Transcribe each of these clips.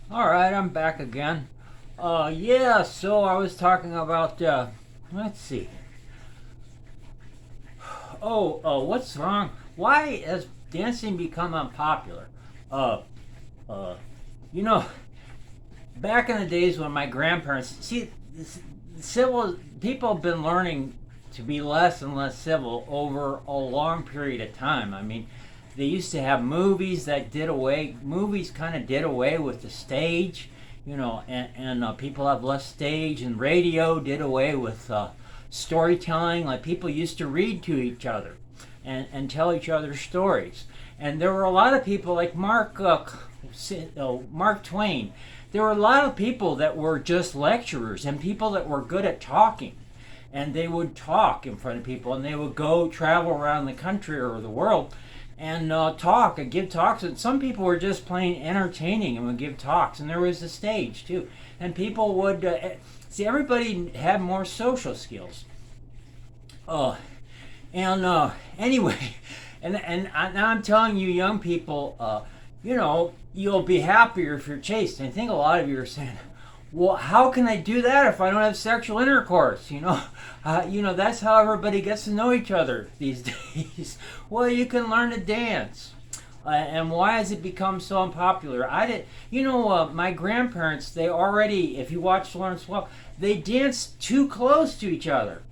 All right, I'm back again. Yeah, so I was talking about, let's see. What's wrong? Why has dancing become unpopular? Uh, uh, you know, back in the days when my grandparents, civil people have been learning to be less and less civil over a long period of time. I mean, they used to have movies kind of did away with the stage, and people have less stage, and radio did away with storytelling. Like people used to read to each other and tell each other stories. And there were a lot of people like Mark Twain. There were a lot of people that were just lecturers and people that were good at talking. And they would talk in front of people, and they would go travel around the country or the world and talk and give talks. And some people were just plain entertaining and would give talks. And there was a stage too, and people would see. Everybody had more social skills. Uh, and anyway, now I'm telling you, young people, you'll be happier if you're chaste. And I think a lot of you are saying, well, how can I do that if I don't have sexual intercourse? That's how everybody gets to know each other these days. Well, you can learn to dance. And why has it become so unpopular? My grandparents, they already, if you watch Lawrence Welk, they dance too close to each other.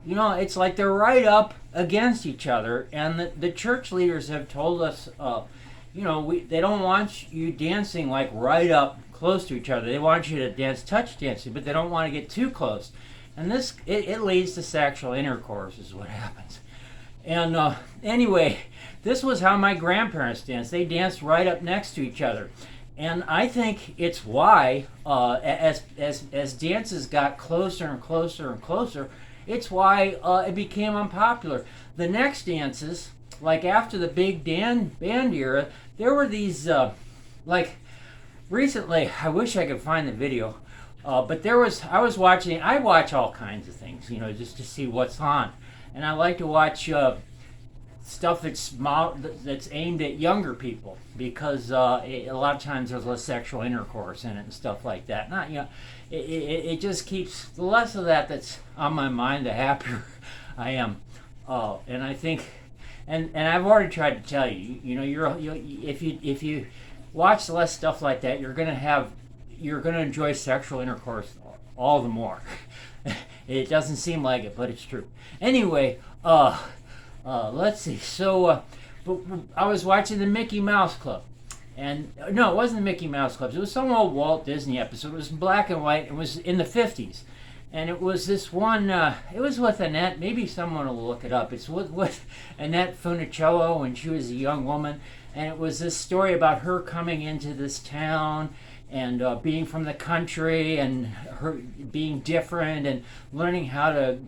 It's like they're right up against each other, and the church leaders have told us, they don't want you dancing like right up close to each other. They want you to dance touch dancing, but they don't want to get too close. And it leads to sexual intercourse, is what happens. And anyway, this was how my grandparents danced. They danced right up next to each other. And I think it's why, as dances got closer and closer and closer, it's why it became unpopular. The next dances, like after the big band era, there were these, like recently, I wish I could find the video, but I watch all kinds of things, just to see what's on. And I like to watch stuff that's aimed at younger people because a lot of times there's less sexual intercourse in it and stuff like that. Not it just keeps the less of that that's on my mind, the happier I am. And I think, and I've already tried to tell you, if you watch less stuff like that, you're gonna enjoy sexual intercourse all the more. It doesn't seem like it, but it's true. Anyway, let's see. So, I was watching the Mickey Mouse Club, and no, it wasn't the Mickey Mouse Club. It was some old Walt Disney episode. It was in black and white. It was in the '50s, and it was this one. It was with Annette. Maybe someone will look it up. It's with Annette Funicello when she was a young woman, and it was this story about her coming into this town and being from the country and her being different and learning how to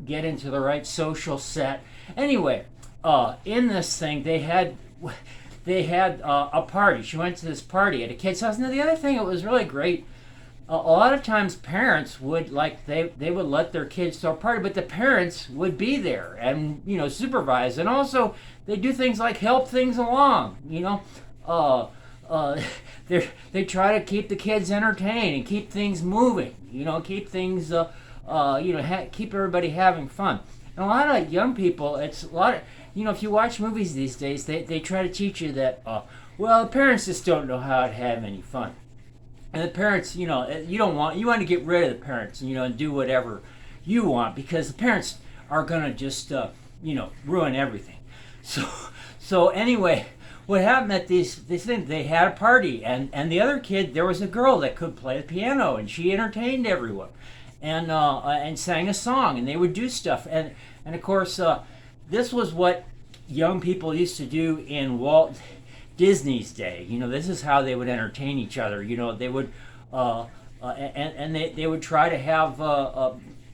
get into the right social set. Anyway, in this thing they had a party. She went to this party at a kid's house. Now the other thing, it was really great. A lot of times parents would they would let their kids throw a party, but the parents would be there and supervise, and also they do things like help things along. Uh, uh, they try to keep the kids entertained and keep things moving. Keep things keep everybody having fun. And a lot of young people, it's a lot of if you watch movies these days, they try to teach you that the parents just don't know how to have any fun. And the parents, you want to get rid of the parents, and do whatever you want because the parents are gonna just, ruin everything. So anyway, what happened at these things? They had a party, and the other kid, there was a girl that could play the piano, and she entertained everyone, and sang a song, and they would do stuff, and of course, this was what young people used to do in Walt Disney's day. This is how they would entertain each other. They would, they would try to have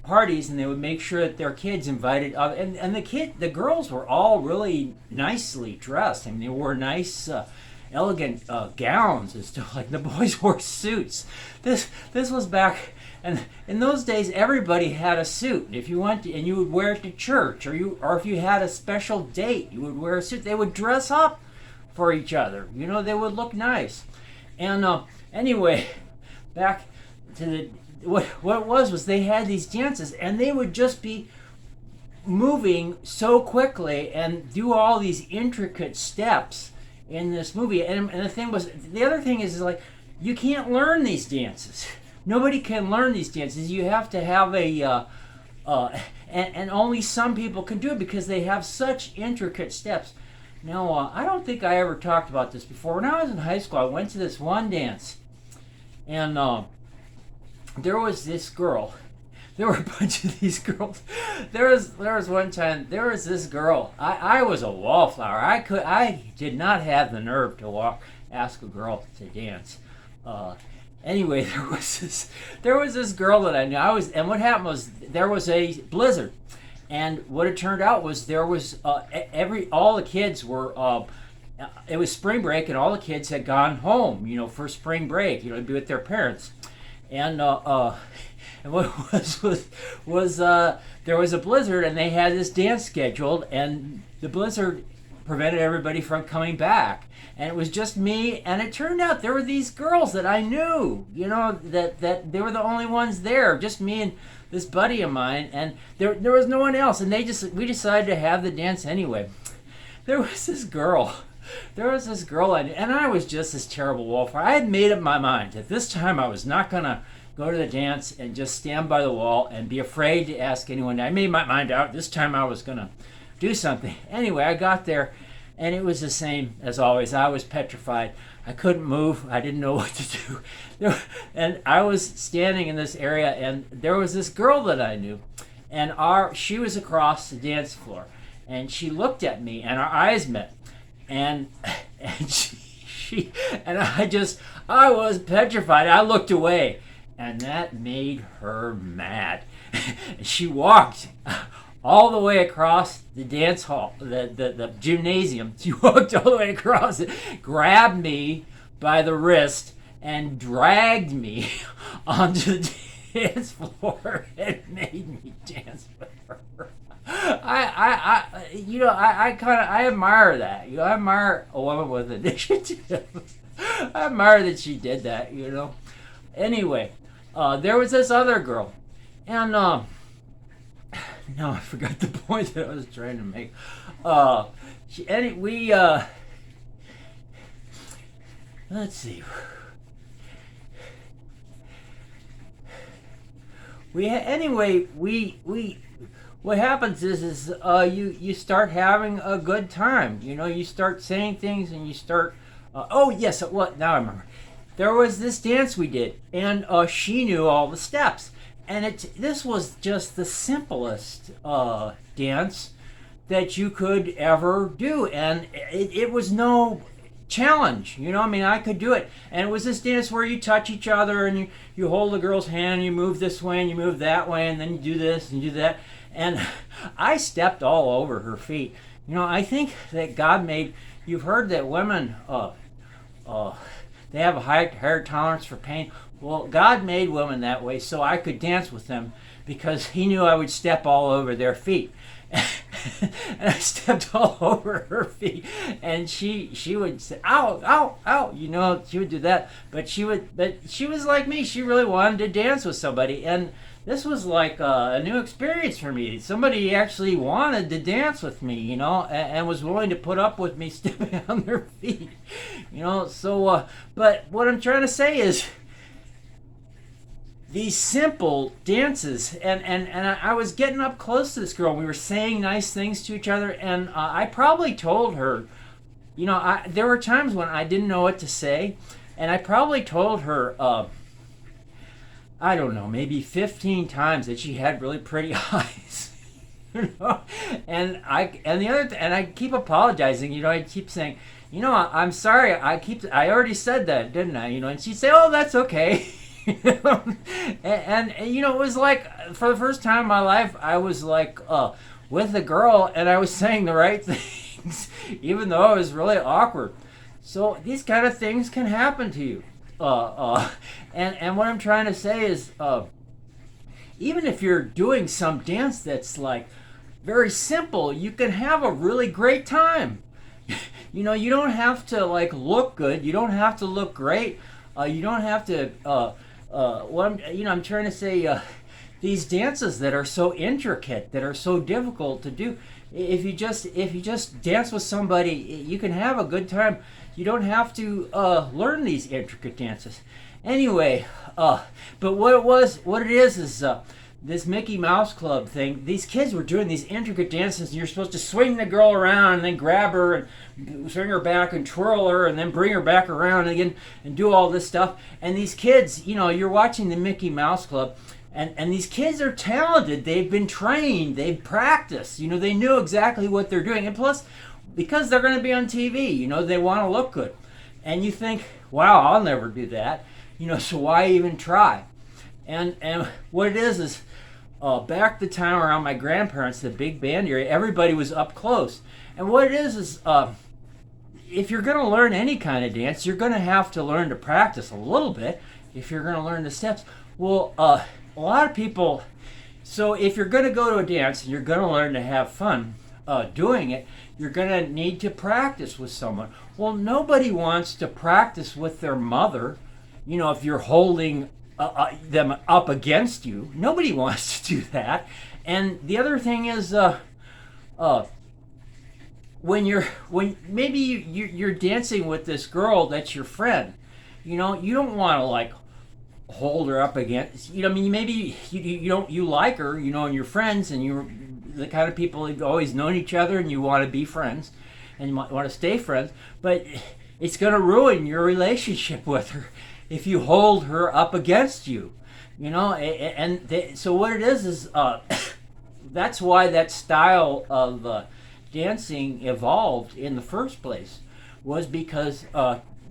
parties, and they would make sure that their kids invited. And the girls were all really nicely dressed. I mean, they wore nice, elegant gowns and stuff. Like the boys wore suits. This was back. And in those days, everybody had a suit. If you went and you would wear it to church, or if you had a special date, you would wear a suit. They would dress up for each other. They would look nice. And anyway, back to the what it was they had these dances, and they would just be moving so quickly and do all these intricate steps in this movie. And the thing was, the other thing is like, you can't learn these dances. Nobody can learn these dances. You have to have and only some people can do it because they have such intricate steps. Now, I don't think I ever talked about this before. When I was in high school, I went to this one dance, and there was this girl. There were a bunch of these girls. There was one time. There was this girl. I was a wallflower. I did not have the nerve to ask a girl to dance. Anyway, there was this girl that I knew. And what happened was there was a blizzard, and what it turned out was there was all the kids were. It was spring break, and all the kids had gone home, for spring break, to be with their parents, and what was there was a blizzard, and they had this dance scheduled, and the blizzard prevented everybody from coming back, and it was just me. And it turned out there were these girls that I knew, that they were the only ones there, just me and this buddy of mine, and there was no one else, and we decided to have the dance anyway. There was this girl and I was just this terrible wallflower. I had made up my mind that this time I was not gonna go to the dance and just stand by the wall and be afraid to ask anyone. I made my mind out. This time I was gonna do something. Anyway, I got there, and it was the same as always. I was petrified. I couldn't move. I didn't know what to do. And I was standing in this area, and there was this girl that I knew, and she was across the dance floor, and she looked at me, and our eyes met, and I was petrified. I looked away, and that made her mad. She walked all the way across the dance hall, the gymnasium. She walked all the way across it, grabbed me by the wrist, and dragged me onto the dance floor and made me dance with her. I admire that. I admire a woman with initiative. I admire that she did that. Anyway, there was this other girl, and now I forgot the point that I was trying to make. Let's see. What happens is you start having a good time. You start saying things, and you start. Now I remember. There was this dance we did, and she knew all the steps. And this was just the simplest dance that you could ever do, and it was no challenge. I could do it. And it was this dance where you touch each other, and you hold the girl's hand, and you move this way, and you move that way, and then you do this and you do that. And I stepped all over her feet. I think that God made. You've heard that women, they have a higher tolerance for pain. Well, God made women that way so I could dance with them, because He knew I would step all over their feet. And I stepped all over her feet, and she would say, "Ow, ow, ow!" She would do that. But she was like me. She really wanted to dance with somebody, and this was like a new experience for me. Somebody actually wanted to dance with me, and was willing to put up with me stepping on their feet, So, but what I'm trying to say is, these simple dances, and I was getting up close to this girl. We were saying nice things to each other, and I probably told her, there were times when I didn't know what to say, and I probably told her, I don't know, maybe 15 times that she had really pretty eyes. And I keep apologizing. I keep saying, I'm sorry. I already said that, didn't I? And she'd say, "Oh, that's okay." and it was like, for the first time in my life, I was like with a girl, and I was saying the right things, even though it was really awkward. So these kind of things can happen to you. And what I'm trying to say is, even if you're doing some dance that's like very simple, you can have a really great time. You don't have to like look good. You don't have to look great. You don't have to. I'm trying to say, these dances that are so intricate, that are so difficult to do. If you just dance with somebody, you can have a good time. You don't have to learn these intricate dances. Anyway, but what it is this Mickey Mouse Club thing. These kids were doing these intricate dances, and you're supposed to swing the girl around and then grab her and swing her back and twirl her and then bring her back around again and do all this stuff. And these kids, you're watching the Mickey Mouse Club, and these kids are talented. They've been trained. They've practiced. They knew exactly what they're doing. And plus, because they're going to be on TV, they want to look good. And you think, wow, I'll never do that. So why even try? And what it is back the time around my grandparents, the big band area, everybody was up close. And what it is if you're going to learn any kind of dance, you're going to have to learn to practice a little bit if you're going to learn the steps. Well, a lot of people, so if you're going to go to a dance and you're going to learn to have fun doing it, you're going to need to practice with someone. Well, nobody wants to practice with their mother. If you're holding them up against you, nobody wants to do that. And the other thing is, when maybe you're dancing with this girl that's your friend, you don't want to like hold her up against. Maybe you like her, and you're friends, and you're the kind of people who've always known each other, and you want to be friends, and you might want to stay friends, but it's going to ruin your relationship with her if you hold her up against you, so what it is that's why that style of dancing evolved in the first place, was because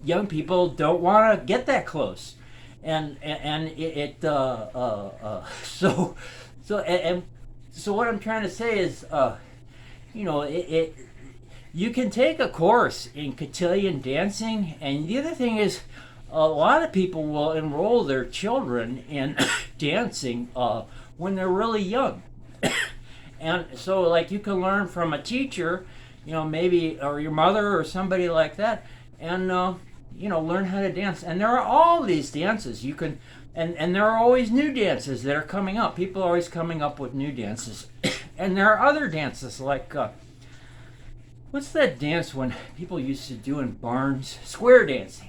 young people don't want to get that close, and so what I'm trying to say is, you can take a course in cotillion dancing, and the other thing is, a lot of people will enroll their children in dancing when they're really young. And so, like, you can learn from a teacher, maybe, or your mother or somebody like that, and, learn how to dance. And there are all these dances you can, and there are always new dances that are coming up. People are always coming up with new dances. And there are other dances like, what's that dance when people used to do in barns? Square dancing.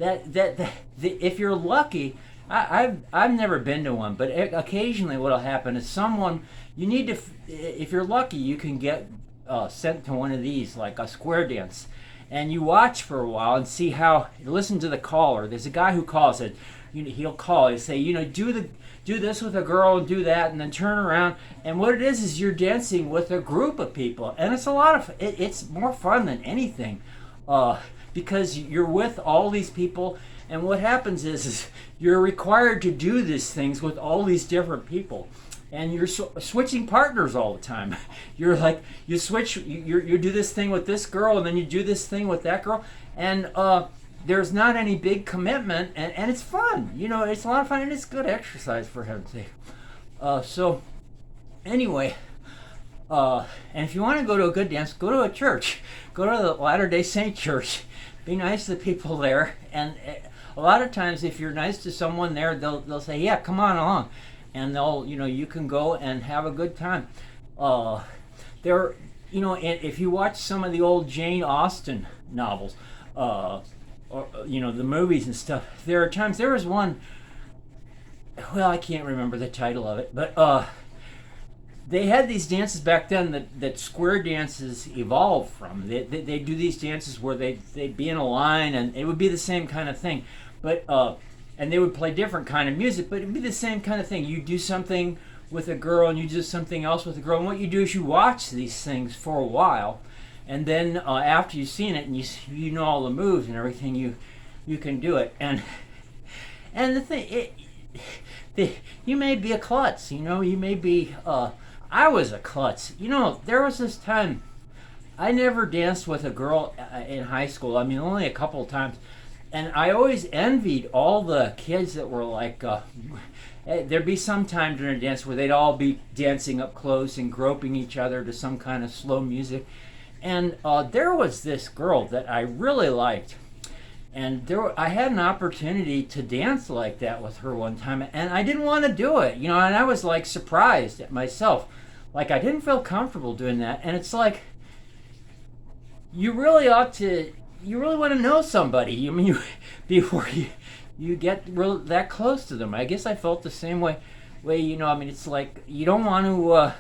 If you're lucky, I've never been to one, but occasionally what'll happen is if you're lucky, you can get sent to one of these, like a square dance, and you watch for a while and see listen to the caller. There's a guy who calls it. He'll call. He'll say, do this with a girl and do that, and then turn around. And what it is you're dancing with a group of people, and it's it's more fun than anything. Because you're with all these people, and what happens is you're required to do these things with all these different people, and you're switching partners all the time. You're like, you do this thing with this girl, and then you do this thing with that girl, and there's not any big commitment, and it's fun. It's a lot of fun, and it's good exercise, for heaven's sake. So anyway, and if you want to go to a good dance, go to a church. Go to the Latter-day Saint church. Be nice to the people there, and a lot of times if you're nice to someone there, they'll say, yeah, come on along, and you can go and have a good time. If you watch some of the old Jane Austen novels, or the movies and stuff, there are times, there was one, well, I can't remember the title of it, but they had these dances back then that square dances evolved from. They do these dances where they'd be in a line, and it would be the same kind of thing, but and they would play different kind of music, but it'd be the same kind of thing. You do something with a girl, and you do something else with a girl, and what you do is you watch these things for a while, and then after you've seen it and you know all the moves and everything, you can do it. And the thing, you may be a klutz, you may be. I was a klutz. There was this time I never danced with a girl in high school. Only a couple of times. And I always envied all the kids that were like, there'd be some time during a dance where they'd all be dancing up close and groping each other to some kind of slow music. And there was this girl that I really liked. and I had an opportunity to dance like that with her one time, and I didn't want to do it, and I was like surprised at myself, like I didn't feel comfortable doing that. And it's like, you really want to know somebody. I mean, before you get that close to them. I guess I felt the same way. I mean, it's like you don't want to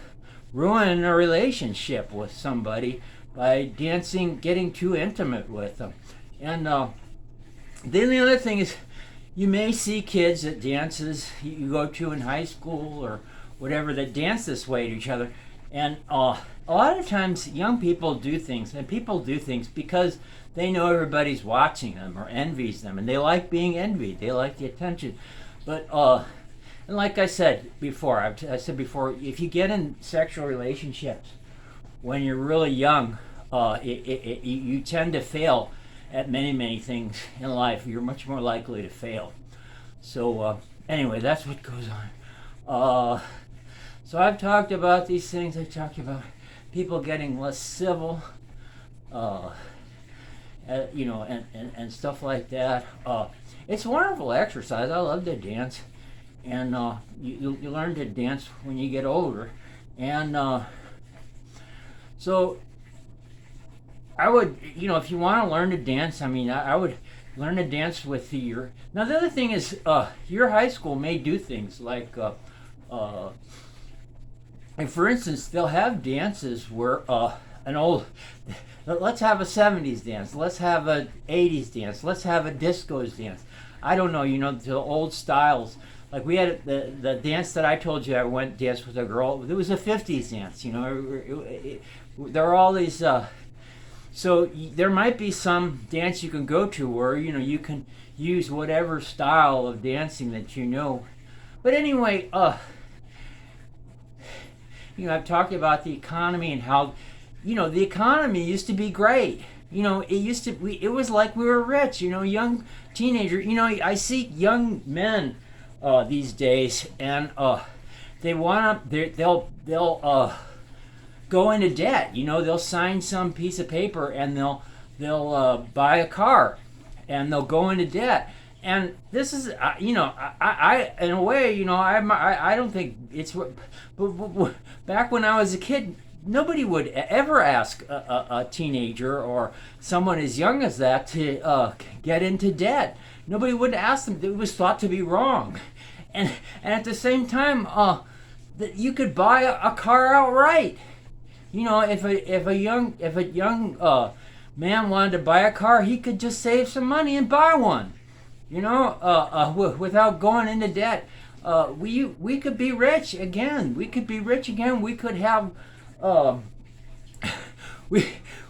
ruin a relationship with somebody by getting too intimate with them. And then the other thing is, you may see kids at dances you go to in high school or whatever that dance this way to each other. And a lot of times young people do things, and people do things because they know everybody's watching them or envies them, and they like being envied. They like the attention. But, and like I said before, if you get in sexual relationships when you're really young, you tend to fail at many, many things in life. You're much more likely to fail. So anyway, that's what goes on. So I've talked about these things. I've talked about people getting less civil, and stuff like that. It's a wonderful exercise. I love to dance, and you learn to dance when you get older. And so I would, if you want to learn to dance, I would learn to dance with your. Now the other thing is, your high school may do things like, and for instance, they'll have dances where let's have a 70s dance, let's have a 80s dance, let's have a discos dance. I don't know, the old styles. Like we had the dance that I told you I went dance with a girl. It was a 50s dance, there are all these. So there might be some dance you can go to where you can use whatever style of dancing that you know. But anyway, I've talked about the economy and how, the economy used to be great. It was like we were rich. Young teenagers. I see young men these days, and they'll go into debt. They'll sign some piece of paper and they'll buy a car, and they'll go into debt. And this is, I in a way, I don't think it's. But back when I was a kid, nobody would ever ask a teenager or someone as young as that to get into debt. Nobody would ask them. It was thought to be wrong. And at the same time, that you could buy a car outright. If a young man wanted to buy a car, he could just save some money and buy one. Without going into debt. We could be rich again. We could have.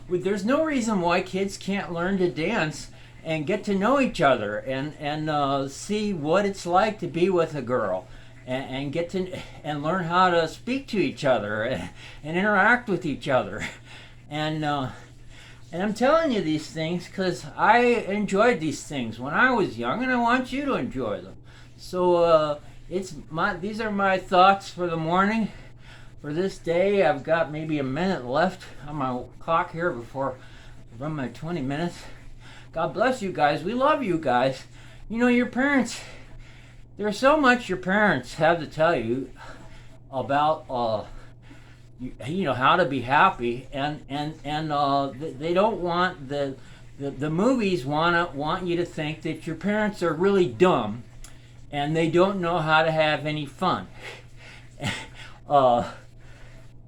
There's no reason why kids can't learn to dance and get to know each other and see what it's like to be with a girl, and get to and learn how to speak to each other and interact with each other, and I'm telling you these things because I enjoyed these things when I was young, and I want you to enjoy them. So these are my thoughts for the morning. For this day, I've got maybe a minute left on my clock here before I run my 20 minutes. God bless you guys. We love you guys. Your parents, there's so much your parents have to tell you about how to be happy, and they don't want the movies want you to think that your parents are really dumb and they don't know how to have any fun.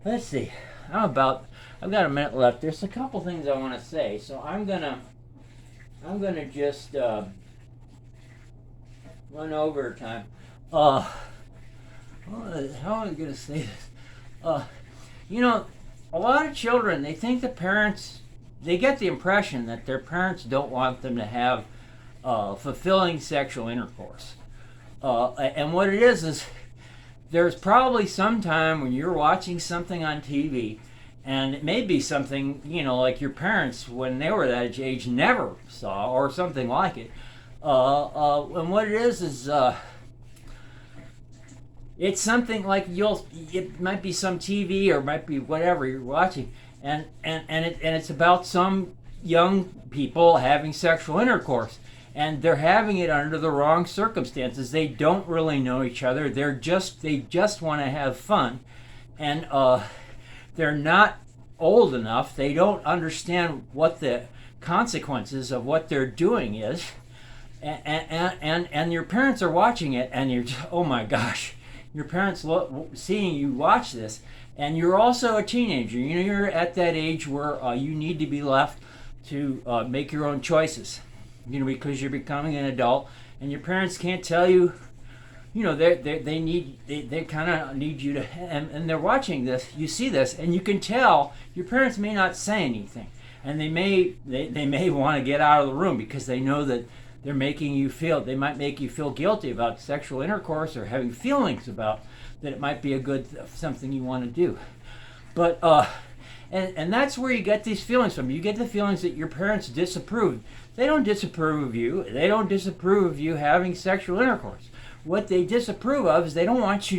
Let's see. I've got a minute left. There's a couple things I want to say, so I'm gonna just run over time. How am I gonna say this? A lot of children, they think they get the impression that their parents don't want them to have fulfilling sexual intercourse. And what it is there's probably some time when you're watching something on TV, and it may be something, like your parents, when they were that age, never saw, or something like it. And what it is it's something like it might be some TV or might be whatever you're watching, and it's about some young people having sexual intercourse, and they're having it under the wrong circumstances. They don't really know each other. They just want to have fun, and they're not old enough. They don't understand what the consequences of what they're doing is, and your parents are watching it, and you're just, oh my gosh, your parents seeing you watch this, and you're also a teenager. You know, you're at that age where you need to be left to make your own choices. You know, because you're becoming an adult, and your parents can't tell you. You know, they kind of need you to, and they're watching this. You see this, and you can tell your parents may not say anything, and they may want to get out of the room because they know that they might make you feel guilty about sexual intercourse or having feelings about that it might be something you want to do. But and that's where you get these feelings from. You get the feelings that your parents disapprove. They don't disapprove of you. They don't disapprove of you having sexual intercourse. What they disapprove of is they don't want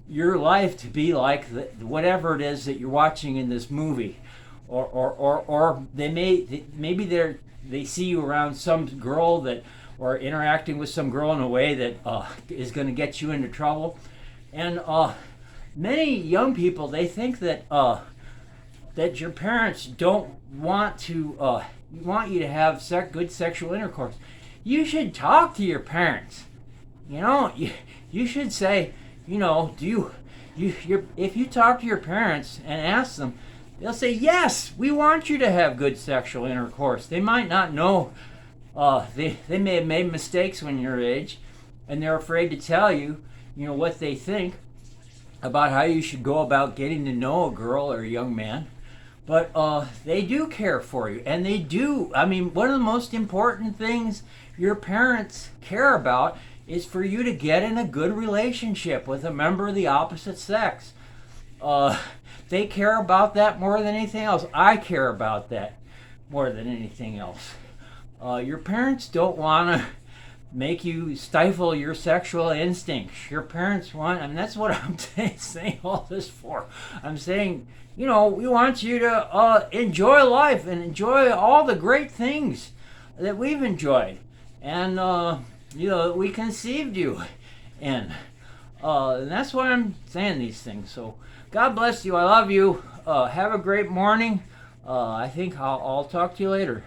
your life to be like whatever it is that you're watching in this movie, or maybe they see you around some girl or interacting with some girl in a way that is going to get you into trouble, and many young people, they think that your parents don't want you to have good sexual intercourse. You should talk to your parents. You know, you should say, you know, if you talk to your parents and ask them, they'll say, yes, we want you to have good sexual intercourse. They might not know, they may have made mistakes when you're your age, and they're afraid to tell you, you know, what they think about how you should go about getting to know a girl or a young man. But they do care for you, and they do. I mean, one of the most important things your parents care about is for you to get in a good relationship with a member of the opposite sex. They care about that more than anything else. I care about that more than anything else. Your parents don't want to make you stifle your sexual instincts. Your parents want, and that's what I'm saying all this for. I'm saying, you know, we want you to enjoy life and enjoy all the great things that we've enjoyed. And, you know, we conceived you in. And that's why I'm saying these things. So God bless you. I love you. Have a great morning. I think I'll talk to you later.